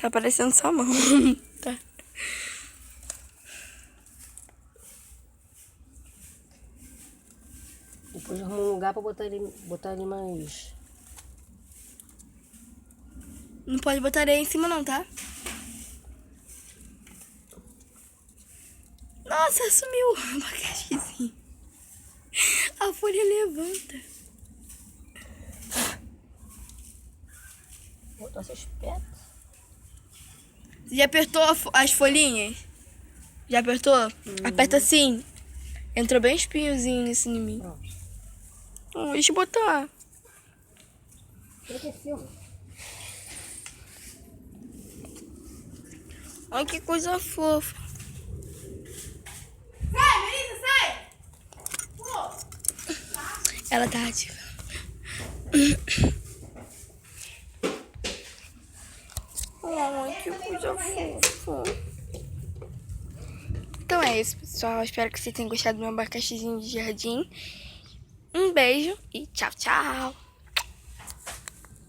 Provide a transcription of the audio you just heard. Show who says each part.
Speaker 1: Tá parecendo sua mão. Tá.
Speaker 2: Depois arruma um lugar pra botar ele mais...
Speaker 1: Não pode botar areia em cima não, tá? Nossa, sumiu o abacaxizinho. A folha levanta.
Speaker 2: Botar seus pés.
Speaker 1: Você já apertou as folhinhas? Já apertou? Aperta assim. Entrou bem espinhozinho nesse em mim.
Speaker 2: Pronto.
Speaker 1: Deixa eu botar.
Speaker 2: Esqueceu.
Speaker 1: Olha que coisa fofa.
Speaker 3: Sai, Melissa, sai! Pô!
Speaker 1: Ela tá ativa. Ai, que coisa fofa. Então é isso, pessoal. Espero que vocês tenham gostado do meu abacaxizinho de jardim. Um beijo e tchau, tchau.